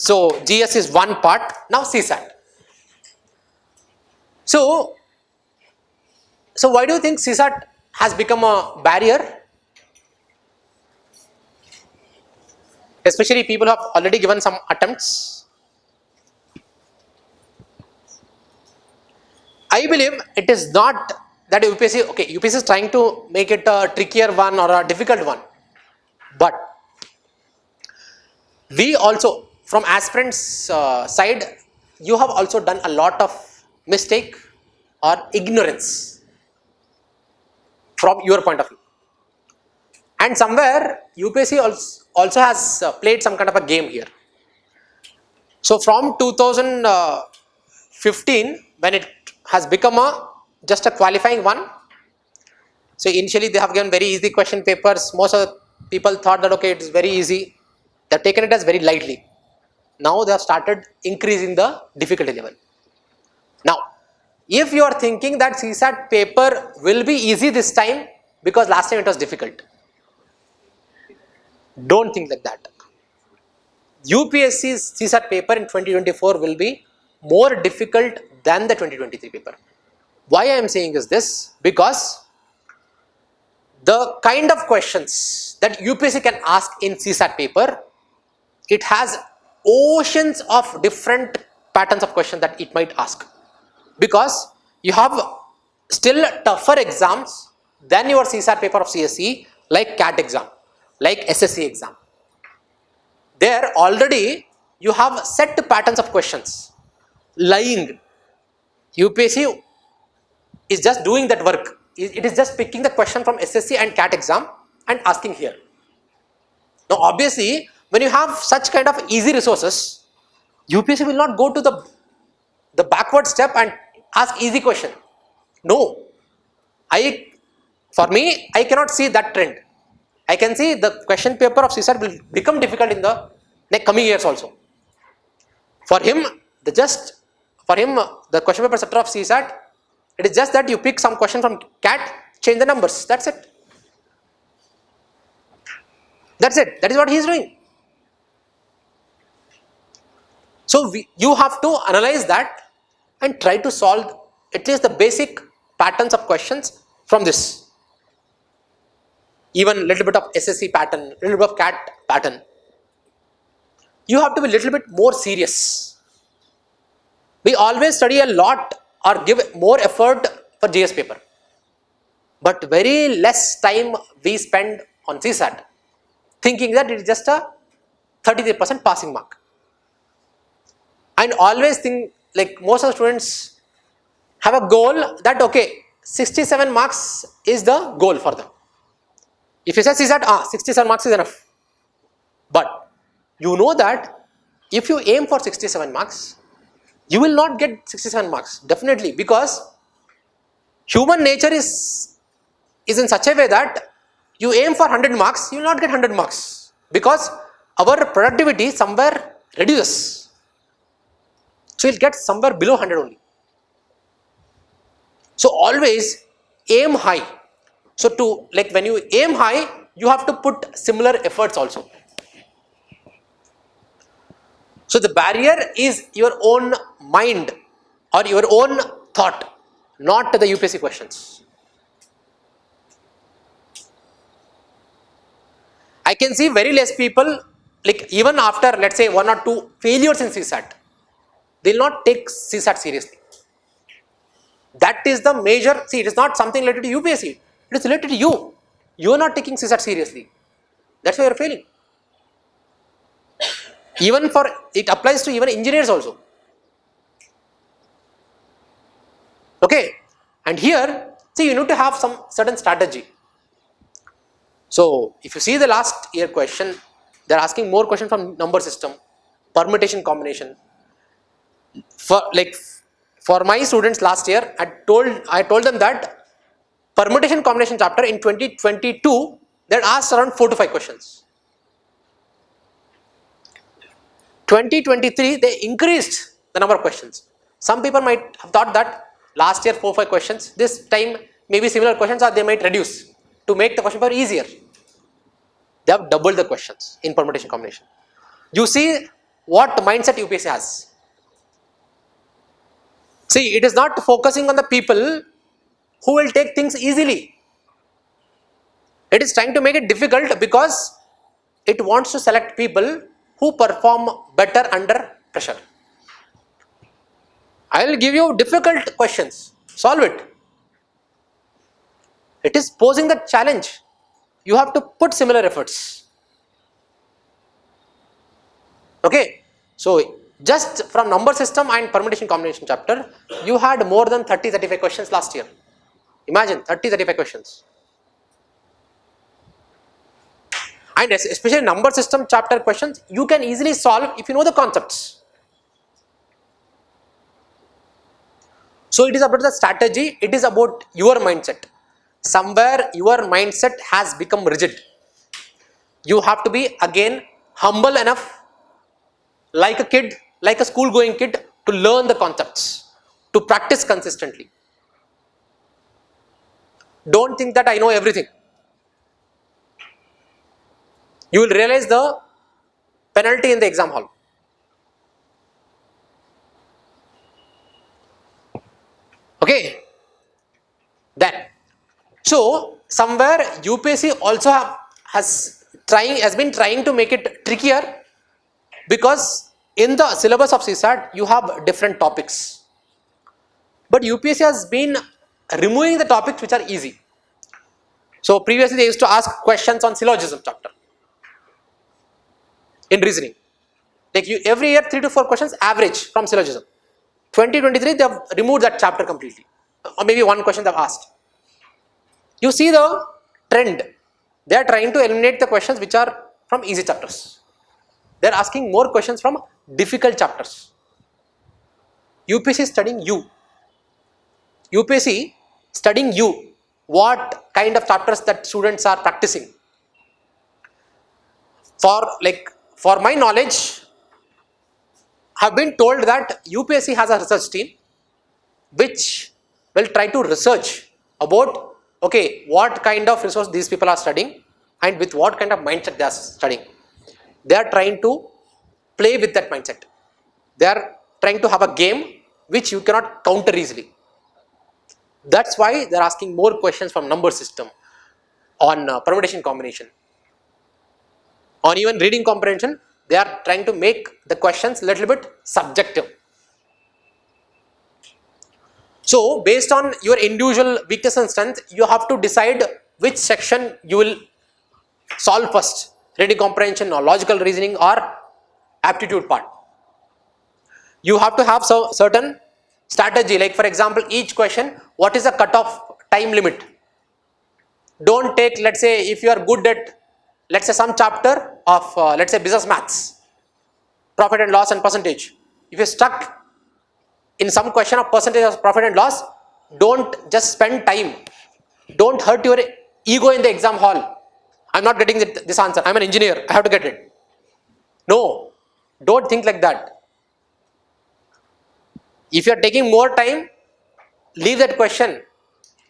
So GS is one part. Now CSAT. So why do you think CSAT has become a barrier? Especially people who have already given some attempts. I believe it is not that UPSC, okay, UPSC is trying to make it a trickier one or a difficult one. But we also, from aspirants side, you have also done a lot of mistake or ignorance from your point of view. And somewhere UPSC also has played some kind of a game here. So from 2015, when it has become just a qualifying one, so initially they have given very easy question papers. Most of the people thought that okay, it is very easy. They have taken it as very lightly. Now they have started increasing the difficulty level. Now, if you are thinking that CSAT paper will be easy this time because last time it was difficult, don't think like that. UPSC's CSAT paper in 2024 will be more difficult than the 2023 paper. Why I am saying is this, because the kind of questions that UPSC can ask in CSAT paper, it has oceans of different patterns of questions that it might ask, because you have still tougher exams than your CSAT paper of CSE, like CAT exam, like SSC exam. There already you have set patterns of questions. Lying, UPSC is just doing that work. It is just picking the question from SSC and CAT exam and asking here. Now obviously, when you have such kind of easy resources, UPSC will not go to the backward step and ask easy question. No, for me, I cannot see that trend. I can see the question paper of CSAT will become difficult in the next coming years also. For him, the question paper structure of CSAT, it is just that you pick some question from CAT, change the numbers. That's it. That's it. That is what he is doing. So you have to analyze that and try to solve at least the basic patterns of questions from this. Even little bit of SSC pattern, little bit of CAT pattern. You have to be a little bit more serious. We always study a lot or give more effort for GS paper, but very less time we spend on CSAT, thinking that it is just a 33% passing mark. And always think, like most of the students have a goal that okay, 67 marks is the goal for them. If you say CSAT, 67 marks is enough. But you know that if you aim for 67 marks, you will not get 67 marks, definitely, because human nature is in such a way that you aim for 100 marks, you will not get 100 marks, because our productivity somewhere reduces. So you'll get somewhere below 100 only. So always aim high. So when you aim high, you have to put similar efforts also. So the barrier is your own mind or your own thought, not the UPSC questions. I can see very less people, like even after let's say 1 or 2 failures in CSAT, they will not take CSAT seriously. That is the major, see, it is not something related to UPSC, it is related to you. You are not taking CSAT seriously. That's why you are failing. Even it applies to even engineers also. Okay, and here, see, you need to have some certain strategy. So if you see the last year question, they are asking more questions from number system, permutation combination. For my students last year, I told them that permutation combination chapter in 2022, they had asked around 4 to 5 questions. 2023, they increased the number of questions. Some people might have thought that last year 4 or 5 questions, this time maybe similar questions, or they might reduce to make the question paper easier. They have doubled the questions in permutation combination. You see what mindset UPSC has. See, it is not focusing on the people who will take things easily. It is trying to make it difficult because it wants to select people who perform better under pressure. I will give you difficult questions, solve it. It is posing the challenge. You have to put similar efforts. Okay, so just from number system and permutation combination chapter, you had more than 30-35 questions last year. Imagine 30-35 questions. And especially number system chapter questions, you can easily solve if you know the concepts. So it is about the strategy, it is about your mindset. Somewhere your mindset has become rigid. You have to be again humble enough, like a kid, like a school going kid, to learn the concepts, to practice consistently. Don't think that I know everything. You will realize the penalty in the exam hall. Okay, then so somewhere UPSC also has been trying to make it trickier, because in the syllabus of CSAT you have different topics, but UPSC has been removing the topics which are easy. So previously they used to ask questions on syllogism chapter in reasoning, like every year 3 to 4 questions average from syllogism. 2023 they have removed that chapter completely, or maybe one question they have asked. You see the trend, they are trying to eliminate the questions which are from easy chapters. They are asking more questions from difficult chapters. UPSC is studying you. UPSC studying you, what kind of chapters that students are practicing. For my knowledge, I have been told that UPSC has a research team which will try to research about, okay, what kind of resource these people are studying and with what kind of mindset they are studying. They are trying to play with that mindset. They are trying to have a game which you cannot counter easily. That's why they are asking more questions from number system, on permutation combination, on even reading comprehension. They are trying to make the questions little bit subjective. So based on your individual weakness and strength, you have to decide which section you will solve first, reading comprehension or logical reasoning or aptitude part. You have to have certain strategy, like for example each question, what is the cutoff time limit. Don't take, let's say if you are good at, let's say some chapter of let's say business maths, profit and loss and percentage. If you're stuck in some question of percentage of profit and loss, don't just spend time. Don't hurt your ego in the exam hall. I'm not getting this answer. I'm an engineer. I have to get it. No, don't think like that. If you are taking more time, leave that question.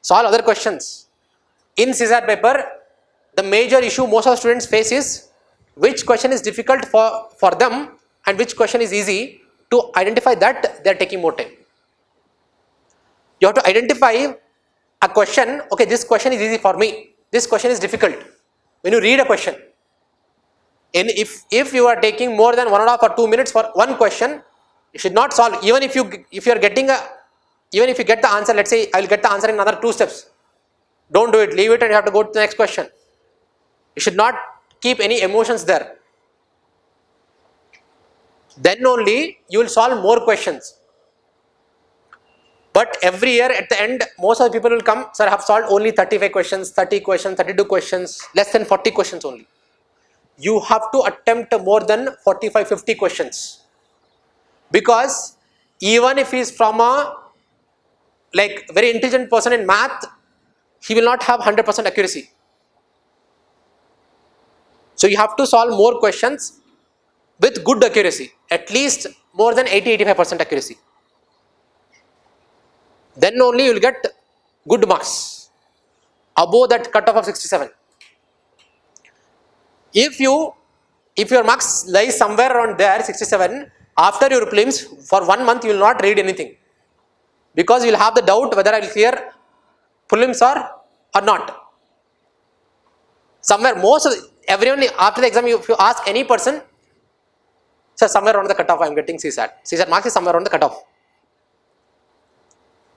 Solve other questions. In CSAT paper, the major issue most of the students face is which question is difficult for them and which question is easy. To identify that, they are taking more time. You have to identify a question, okay, this question is easy for me, this question is difficult. When you read a question, and if you are taking more than 1.5 or 2 minutes for one question, you should not solve. Even if you get the answer, let's say I will get the answer in another 2 steps. Don't do it, leave it and you have to go to the next question. You should not keep any emotions there. Then only you will solve more questions. But every year at the end, most of the people will come, sir, I have solved only 35 questions, 30 questions, 32 questions, less than 40 questions only. You have to attempt more than 45-50 questions. Because even if he is from a very intelligent person in math, he will not have 100% accuracy. So you have to solve more questions with good accuracy, at least more than 80-85% accuracy. Then only you will get good marks, above that cutoff of 67. If you If your marks lies somewhere around there, 67, after your prelims, for 1 month you will not read anything. Because you will have the doubt whether I will clear prelims or not. Somewhere, everyone after the exam, if you ask any person, sir, somewhere around the cutoff I am getting CSAT. CSAT marks is somewhere around the cutoff.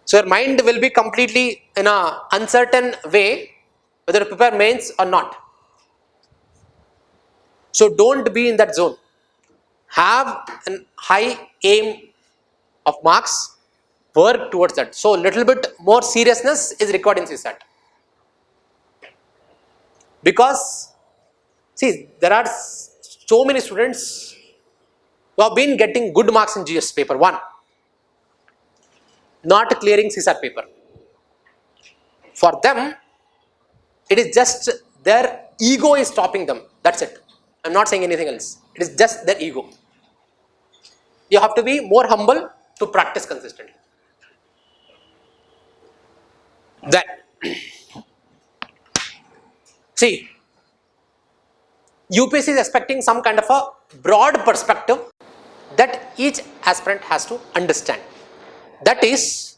So your mind will be completely in a uncertain way whether to prepare mains or not. So don't be in that zone. Have a high aim of marks, work towards that. So little bit more seriousness is required in CSAT. Because see, there are so many students who have been getting good marks in GS paper 1, not clearing CSAT paper. For them, it is just their ego is stopping them. That's it. I am not saying anything else. It is just their ego. You have to be more humble to practice consistently. Then, see, UPSC is expecting some kind of a broad perspective that each aspirant has to understand. That is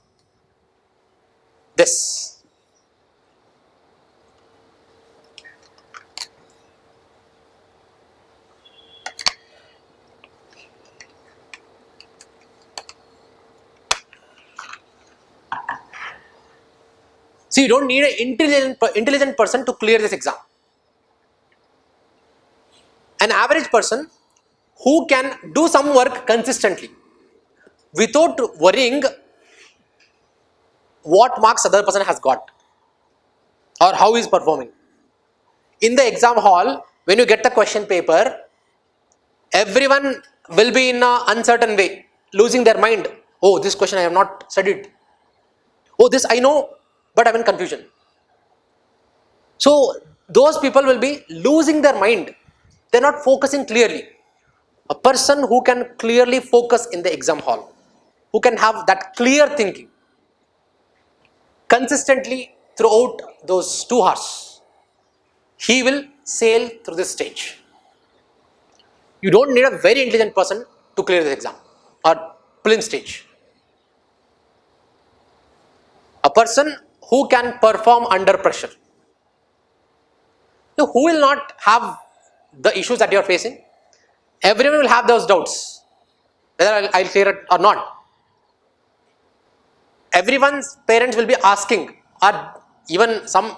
this. See, you don't need an intelligent person to clear this exam. An average person who can do some work consistently without worrying what marks other person has got or how he is performing. In the exam hall, when you get the question paper, everyone will be in an uncertain way, losing their mind. Oh, this question I have not studied. Oh, this I know, but I am in confusion. So those people will be losing their mind. They are not focusing clearly. A person who can clearly focus in the exam hall, who can have that clear thinking consistently throughout those 2 hours, he will sail through this stage. You don't need a very intelligent person to clear this exam or prelim stage. A person who can perform under pressure. So who will not have the issues that you are facing? Everyone will have those doubts whether I'll clear it or not. Everyone's parents will be asking, or even some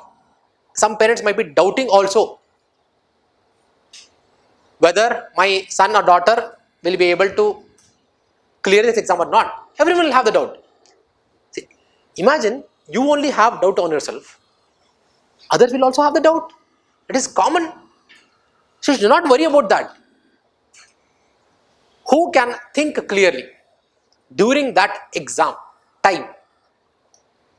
parents might be doubting also whether my son or daughter will be able to clear this exam or not. Everyone will have the doubt. See, imagine you only have doubt on yourself. Others will also have the doubt. It is common. So do not worry about that. Who can think clearly during that exam time?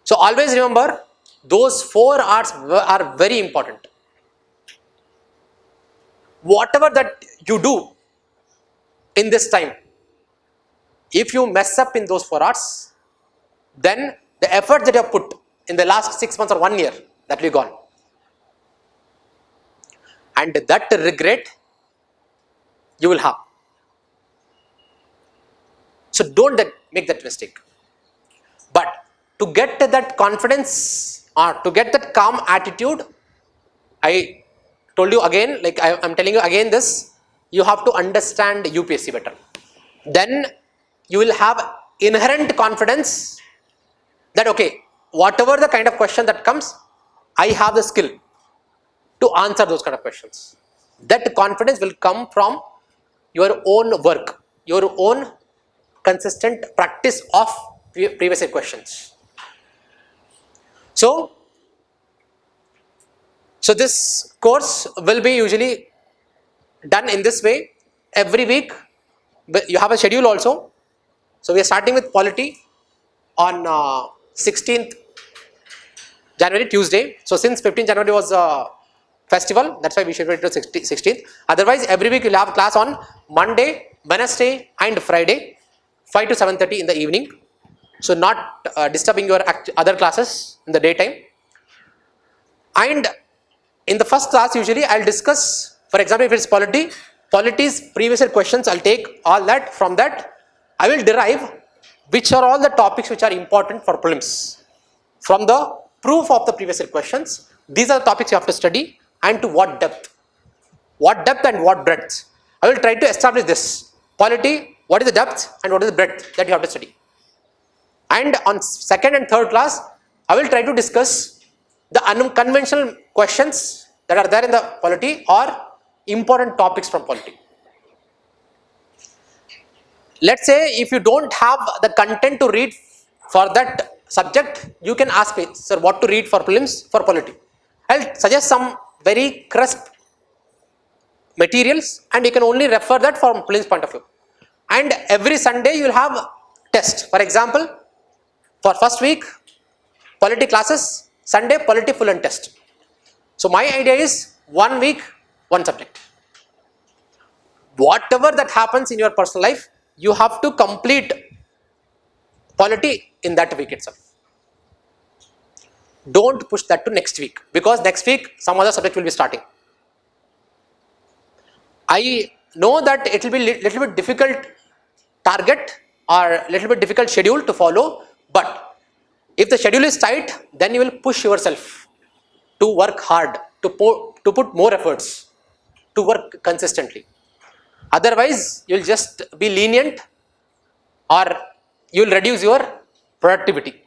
So always remember, those 4 hours are very important. Whatever that you do in this time, if you mess up in those 4 hours, then the effort that you have put in the last 6 months or 1 year, that will be gone. And that regret you will have. So don't make that mistake. But to get that confidence or to get that calm attitude, I told you again, like I am telling you again this, you have to understand UPSC better. Then you will have inherent confidence that okay, whatever the kind of question that comes, I have the skill to answer those kind of questions. That confidence will come from your own work, your own consistent practice of previous year questions. So this course will be usually done in this way. Every week you have a schedule also. So we are starting with polity on 16th January, Tuesday. So since 15th January was festival, that's why we scheduled it to 16th. Otherwise every week you will have class on Monday, Wednesday and Friday, 5 to 7:30 in the evening. So not disturbing your other classes in the daytime. And in the first class usually I will discuss, for example if it is polity, Polity's previous year questions, I'll take all that. From that, I will derive which are all the topics which are important for prelims. From the proof of the previous year questions, these are the topics you have to study, and to what depth. What depth and what breadth. I will try to establish this. Polity, what is the depth and what is the breadth that you have to study. And on second and third class, I will try to discuss the unconventional questions that are there in the polity or important topics from polity. Let's say if you don't have the content to read for that subject, you can ask me, sir, what to read for prelims for polity. I'll suggest some very crisp materials, and you can only refer that from prelims point of view. And every Sunday you will have test. For example, for first week polity classes, Sunday polity full and test. So my idea is 1 week, one subject. Whatever that happens in your personal life, you have to complete polity in that week itself. Don't push that to next week, because next week some other subject will be starting. I know that it will be little bit difficult target or little bit difficult schedule to follow, but if the schedule is tight, then you will push yourself to work hard, to put more efforts, to work consistently. Otherwise, you will just be lenient, or you will reduce your productivity.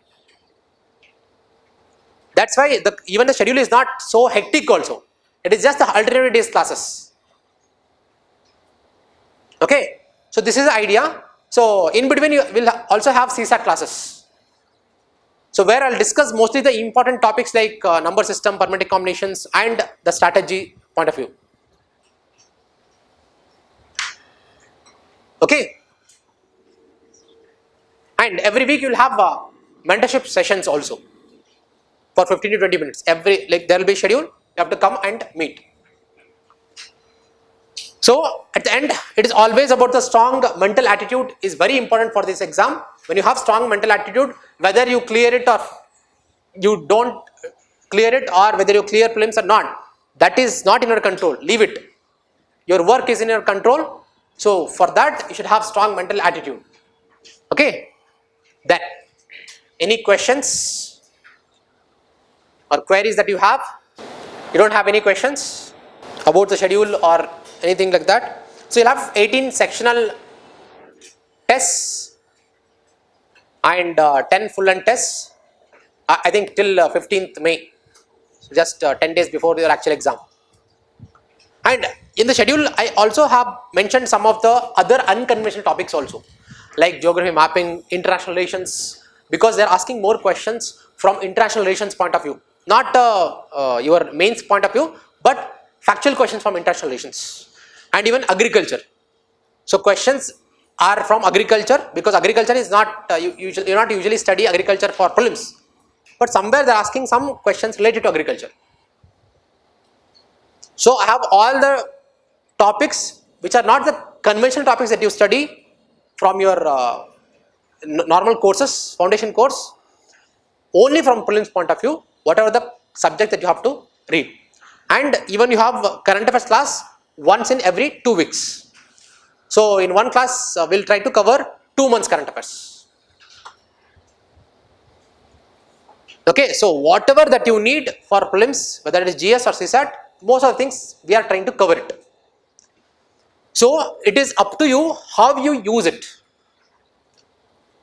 That's why even the schedule is not so hectic also. It is just the alternate days classes. Okay, so this is the idea. So in between you will also have CSAT classes. So where I'll discuss mostly the important topics like number system, permitting combinations, and the strategy point of view. Okay, and every week you will have mentorship sessions also for 15 to 20 minutes. There will be schedule. You have to come and meet. So at the end, it is always about the strong mental attitude is very important for this exam. When you have strong mental attitude, whether you clear it or you don't clear it, or whether you clear prelims or not, that is not in your control. Leave it. Your work is in your control. So for that, you should have strong mental attitude. Okay. Then, any questions or queries that you have? You don't have any questions about the schedule or anything like that? So you'll have 18 sectional tests and 10 full and tests, I think till 15th May, just 10 days before your actual exam. And in the schedule, I also have mentioned some of the other unconventional topics also, like geography, mapping, international relations, because they are asking more questions from international relations point of view, not your mains point of view, but factual questions from international relations. And even agriculture. So questions are from agriculture, because agriculture is not, you not usually study agriculture for prelims, but somewhere they are asking some questions related to agriculture. So I have all the topics which are not the conventional topics that you study from your normal courses, foundation course, only from prelims point of view, whatever the subject that you have to read. And even you have current affairs class once in every 2 weeks. So in one class, we'll try to cover 2 months current affairs. Okay, so whatever that you need for prelims, whether it is GS or CSAT, most of the things we are trying to cover it. So it is up to you how you use it.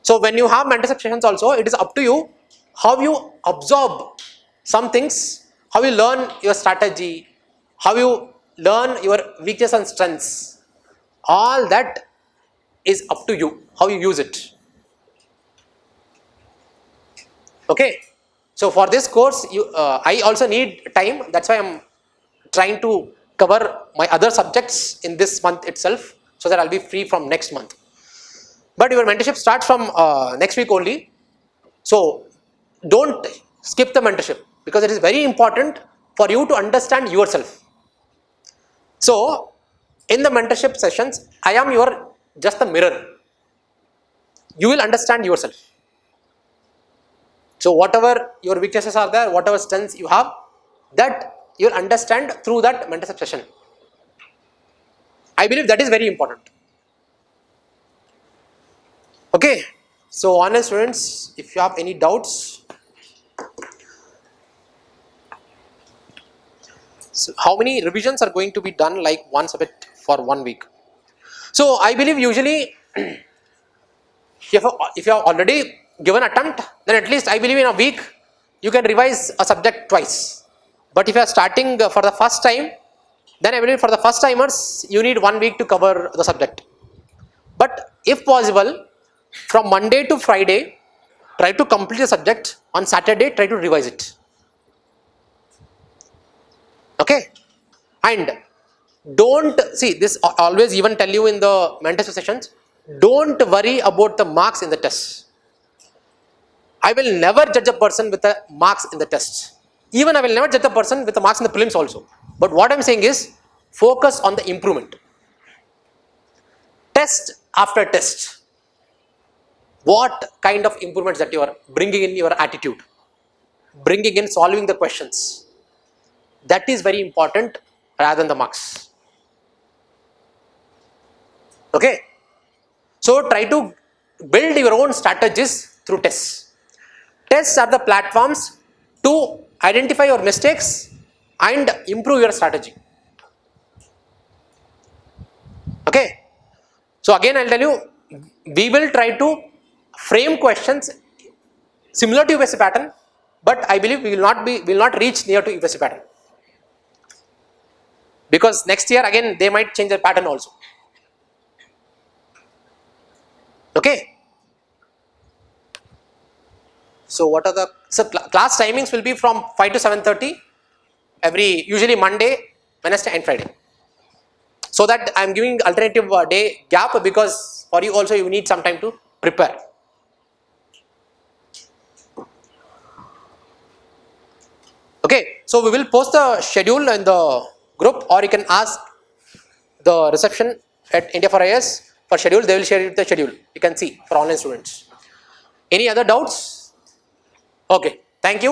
So when you have mentorship sessions also, it is up to you how you absorb some things, how you learn your strategy, how you learn your weaknesses and strengths. All that is up to you, how you use it. Okay, so for this course, I also need time. That's why I am trying to cover my other subjects in this month itself, so that I'll be free from next month. But your mentorship starts from next week only. So don't skip the mentorship, because it is very important for you to understand yourself. So in the mentorship sessions, I am just a mirror. You will understand yourself. So whatever your weaknesses are there, whatever strengths you have, that you will understand through that mentorship session. I believe that is very important. Okay, so online students, if you have any doubts, so how many revisions are going to be done like one subject for 1 week? So I believe usually if you have already given attempt, then at least I believe in a week you can revise a subject twice. But if you are starting for the first time, then I believe for the first timers you need 1 week to cover the subject. But if possible, from Monday to Friday, try to complete the subject. On Saturday, try to revise it. Okay, and don't see this. Always even tell you in the mentorship sessions. Don't worry about the marks in the test. I will never judge a person with the marks in the test. Even I will never judge a person with the marks in the prelims also. But what I am saying is, focus on the improvement. Test after test. What kind of improvements that you are bringing in your attitude, bringing in solving the questions. That is very important rather than the marks. Okay. So try to build your own strategies through tests. Tests are the platforms to identify your mistakes and improve your strategy. Okay. So again I'll tell you, we will try to frame questions similar to UPSC pattern, but I believe we will not reach near to UPSC pattern. Because next year again they might change their pattern also. Okay. So what are the class timings will be from 5 to 7:30 usually Monday, Wednesday and Friday. So that I am giving alternative day gap because for you also you need some time to prepare. Okay, so we will post the schedule in the group, or you can ask the reception at India for IS for schedule. They will share the schedule. You can see for online students. Any other doubts? Okay, thank you.